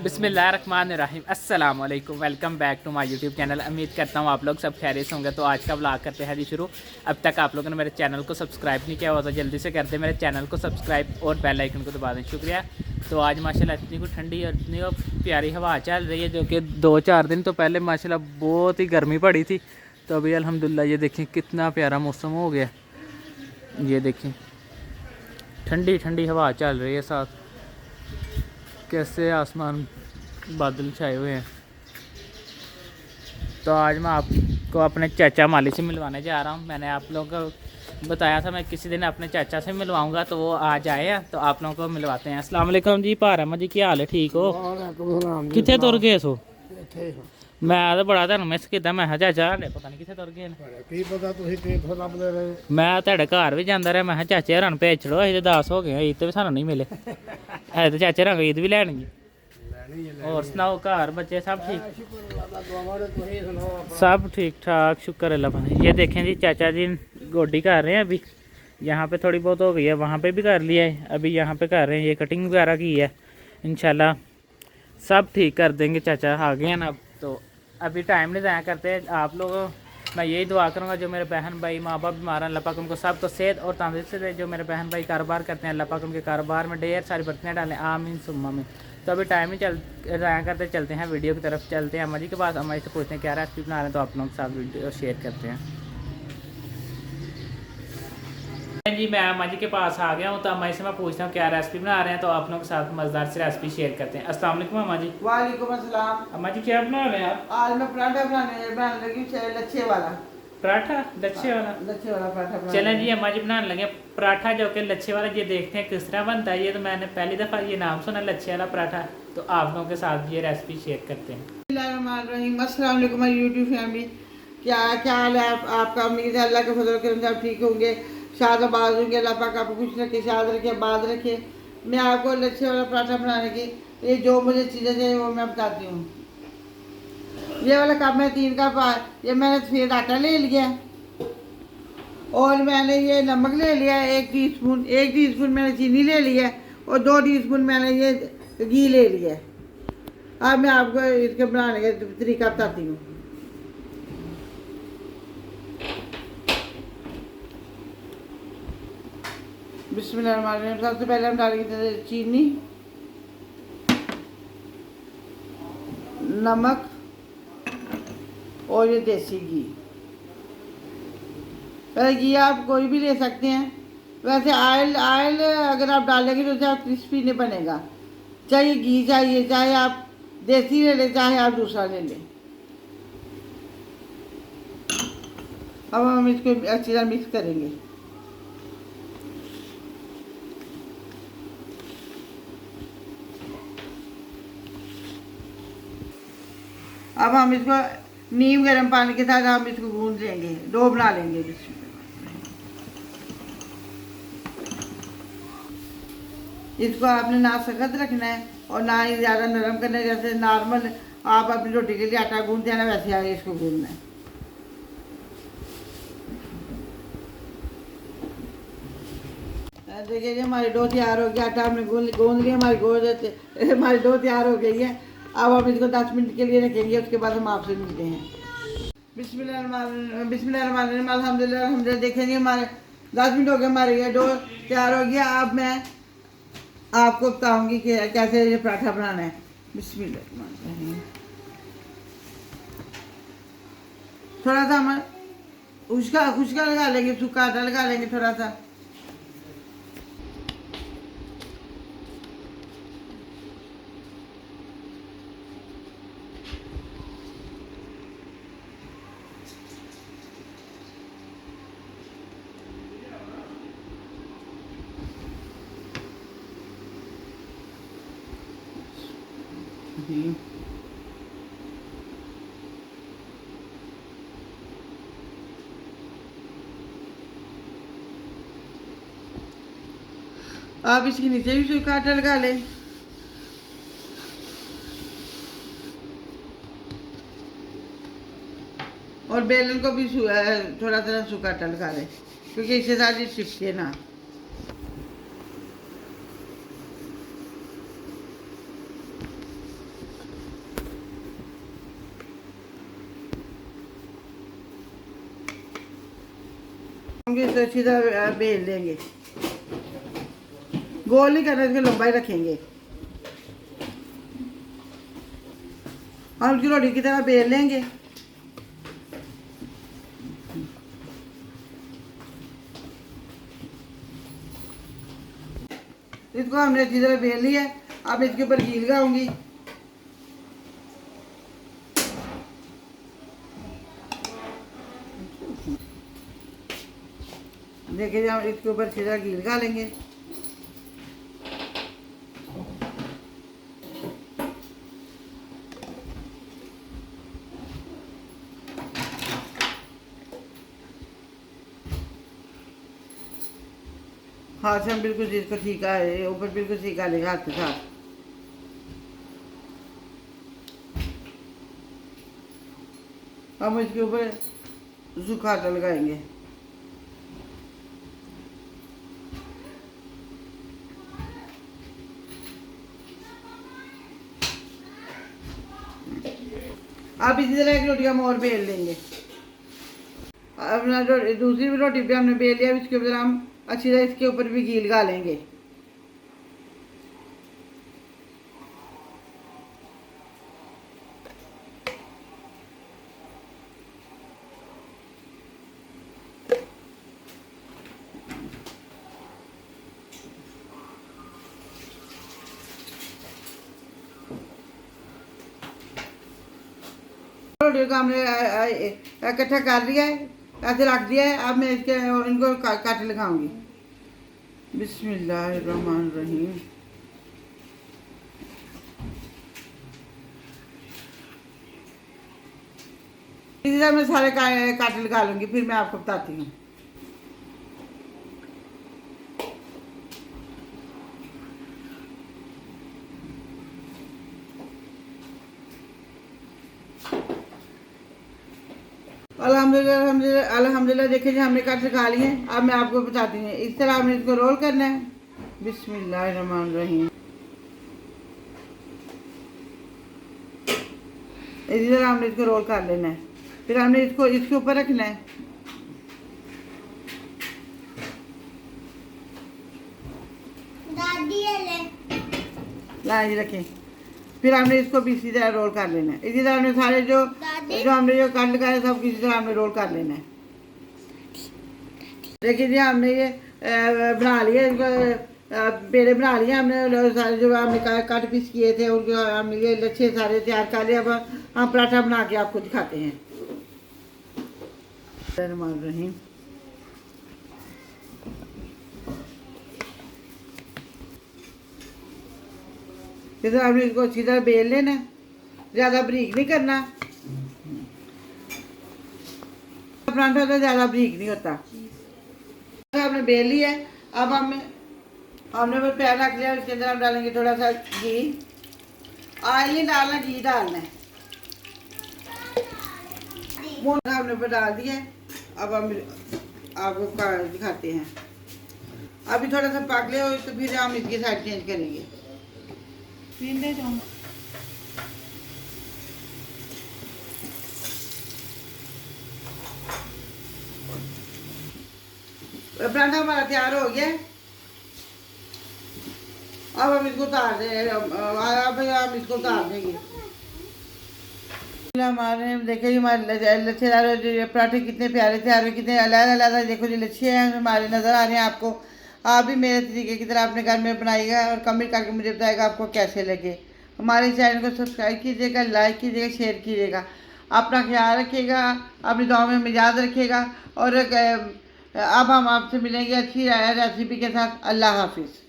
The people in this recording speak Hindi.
बिस्मिल्लाहिर्रहमानिर्रहीम अस्सलाम वालेकुम। Welcome back to my YouTube channel. उम्मीद करता हूँ आप लोग सब खैरियत से होंगे। तो आज का व्लॉग करते हैं जी शुरू। अब तक आप लोगों ने मेरे चैनल को सब्सक्राइब नहीं किया हुआ तो जल्दी से कर दे मेरे चैनल को सब्सक्राइब और बेल आइकन को दबा दें। शुक्रिया। तो आज माशाल्लाह इतनी कुछ ठंडी और इतनी प्यारी हवा चल रही है, जो कि 2-4 दिन तो पहले माशाल्लाह बहुत ही गर्मी पड़ी थी। तो अभी अल्हम्दुलिल्लाह ये देखें कितना प्यारा मौसम हो गया। ये देखें ठंडी ठंडी हवा चल रही है, साथ कैसे आसमान बादल छाए हुए हैं। तो आज मैं आपको अपने चाचा माली से मिलवाने जा रहा हूँ। मैंने आप लोगों को बताया था मैं किसी दिन अपने चाचा से मिलवाऊंगा, तो वो आज आए हैं तो आप लोगों को मिलवाते हैं। अस्सलाम वालेकुम जी। पारा जी क्या हाल है, ठीक हो? कितने तुर गए सो? मैं तो बड़ा तुम मिस किया। मैं चाचा पता नहीं कितने तुर गए। मैं तेरे घर भी जाता रहा। मैं चाचे हर भेज छड़ो, अं 10 हो गए, ईद भी सानू नहीं मिले है। तो चाचे हर ईद भी लैनी। और सुनाओ, घर बच्चे सब ठीक? सब ठीक ठाक, शुक्र अल्लाह। ये देखें जी चाचा जी गोडी कर रहे हैं अभी। यहाँ पे थोड़ी बहुत हो गई है, वहाँ पे भी कर लिया है, अभी यहाँ पे कर रहे हैं। ये कटिंग वगैरह की है, इंशाल्लाह सब ठीक कर देंगे। चाचा आ गए हैं ना, तो अभी टाइम नहीं ज़ाया करते। आप लोगों मैं यही दुआ करूँगा जो मेरे बहन भाई माँ बाप बीमार हैं, अल्लाह पाक उनको सबको सेहत और तंदुरुस्ती दे। जो मेरे बहन भाई कारोबार करते हैं, अल्लाह पाक उनके कारोबार में ढेर सारी बरकतें डालें, आमीन सुम्मा में। तो अभी टाइम नहीं ज़ाया करते, चलते हैं वीडियो की तरफ। चलते हैं अम्मा जी के पास, अम्मा जी से पूछते हैं क्या रेसिपी बना रहे हैं, तो आप लोगों के साथ वीडियो शेयर करते हैं जी। मैं अम्मा जी के पास आ गया हूँ, तो अम्मा जी से मैं पूछता हूँ क्या रेसिपी बना रहे हैं, तो आप लोगों के साथ मज़ेदार से रेसिपी शेयर करते हैं। अस्सलाम वालेकुम अम्मा जी। वालेकुम अस्सलाम। अम्मा जी क्या बना रहे हैं आप? आज मैं पराठा बनाने लगी, लच्छे वाला पराठा, लच्छे वाला। लच्छे वाला पराठा। चलें जी अम्मा जी बनाने लगे पराठा, जो कि लच्छे वाला। ये देखते हैं किस तरह बनता है। ये तो मैंने पहली दफ़ा ये नाम सुना, लच्छे वाला पराठा। तो आप लोगों के साथ ये रेसिपी शेयर करते हैं। अस्सलाम वालेकुम यूट्यूब फैमिली, क्या क्या हाल है आपका? उम्मीद है अल्लाह के फजल करम से आप ठीक होंगे, शाद आबाद होंगे। अल्लाह पाक आपको खुश रखे, शाद रखे, आबाद रखे। मैं आपको लच्छे वाला पराठा बनाने की ये जो मुझे चीज़ें चाहिए वो मैं बताती हूँ। ये वाला कप में 3 कप, ये मैंने सफ़ेद आटा ले लिया, और मैंने ये नमक ले लिया 1 टीस्पून। 1 टीस्पून मैंने चीनी ले लिया, और 2 टीस्पून मैंने ये घी ले लिया। अब मैं आपको इसके बनाने का तरीका बताती हूँ। बिस्मिल्लाहिर्रहमानिर्रहीम। सबसे पहले हम डालेंगे चीनी, नमक और ये देसी घी। पहले घी आप कोई भी ले सकते हैं, वैसे ऑयल अगर आप डालेंगे तो आप क्रिस्पी नहीं बनेगा। चाहे घी चाहिए, चाहे आप देसी ले लें, चाहे आप दूसरा ले लें। अब हम इसको अच्छी तरह मिक्स करेंगे। अब हम इसको नीम गर्म पानी के साथ हम इसको गूंद लेंगे, डो बना लेंगे। इसको आपने ना सख्त रखना है और ना ही ज़्यादा नरम करना है। जैसे नॉर्मल आप अपनी रोटी के लिए आटा गूंदते हैं ना, वैसे आगे इसको गूंदना है। देखिए हमारी डो तैयार हो गया, आटा हमने गूंद लिया, हमारी डो तैयार हो गई है। अब हम इसको 10 मिनट के लिए रखेंगे, उसके बाद हम आपसे मिलते हैं। बिस्मिल्लाहिर्रहमानिर्रहीम अल्हम्दुलिल्लाह। देखेंगे हमारे 10 मिनट हो गए, हमारे ये डो तैयार हो गया। अब मैं आपको बताऊंगी कि कैसे ये पराठा बनाना है। बिस्मिल्लाहिर्रहमानिर्रहीम। थोड़ा सा हम खुशका लगा लेंगे, सूखा आटा लगा लेंगे थोड़ा सा। आप इसके नीचे भी सूखा आटा लगा लें। और बेलन को भी थोड़ा थोड़ा सूखा आटा लगा लें, क्योंकि इससे सारी चिपके ना। हम इसे सीधा बेल देंगे, गोल नहीं करना, इसकी लंबाई रखेंगे। हम इसकी रोटी की तरह बेल लेंगे। इसको हमने अच्छी तरह बेल लिया है। अब इसके ऊपर घी लगाऊंगी। देखिए हम इसके ऊपर सीधा घी लगा लेंगे। हाथ से हम बिल्कुल जिसको सीखा है ऊपर बिल्कुल सीखा लेगा हाथ के साथ। हम इसके ऊपर सूखा आटा लगाएंगे। आप इसी तरह एक रोटी हम और बेल लेंगे। अपना दूसरी भी रोटी पे हमने बेल लिया, इसके ऊपर हम अच्छी तरह इसके ऊपर भी घी लगा लेंगे। रोटियों को हमने इकट्ठा कर लिया है, ऐसे रख दिया है। अब मैं इसके इनको काट लगाऊंगी। बिस्मिल्लाहिर्रहमानिर्रहीम। इसी तरह मैं सारे काट लगा लूंगी, फिर मैं आपको बताती हूँ। अल्हम्दुलिल्लाह देखिए जी हमने काट लगा लिए। अब मैं आपको बताती हूँ, इस तरह हमने इसको रोल करना है। बिस्मिल्लाहिर्रहमानिर्रहीम। इसी तरह हमने इसको रोल कर लेना है। फिर हमने इसको इसके ऊपर रखना है। लाइन रखें। फिर हमने इसको भी इसी तरह रोल कर लेना है। इसी तरह हमने सारे जो हमने जो काट लगाए सब इसी तरह हमने रोल कर लेना है। देखिए जी हमने ये बना लिया, इनको पेड़े बना लिए हमने। सारे जो हमने काट पीस किए थे उनको हमने ये लच्छे सारे तैयार कर लिए। अब हम पराठा बना के आपको दिखाते हैं। रहीम। इधर हमने इसको अच्छी तरह बेल लेना, ज़्यादा बारीक नहीं करना। पराठा तो ज़्यादा बारीक नहीं होता। हमने बेल लिया है। अब हमने वो पैन रख लिया, उसके अंदर हम डालेंगे थोड़ा सा घी। ऑयल नहीं डालना, घी डालना है। हमने ऊपर डाल दिया है। अब हम आपको दिखाते हैं। अभी थोड़ा सा पक लिया तो फिर हम इसकी साइड चेंज करेंगे। पराठा हमारा तैयार हो गया। अब हम इसको उतार देंगे। अब हम इसको उतार देंगे। हमारे देखिए जी हमारे लच्छेदार पराठे कितने प्यारे तैयार हुए, कितने अलग-अलग। देखो जी लच्छे हैं हमारे नज़र आ रहे हैं आपको। आप भी मेरे तरीके की तरह अपने घर में बनाइएगा और कमेंट करके मुझे बताएगा आपको कैसे लगे। हमारे चैनल को सब्सक्राइब कीजिएगा, लाइक कीजिएगा, शेयर कीजिएगा। अपना ख्याल रखिएगा, अपनी दुआ में हमें याद रखिएगा। और अब हम आपसे मिलेंगे अच्छी रेसिपी के साथ। अल्लाह हाफिज़।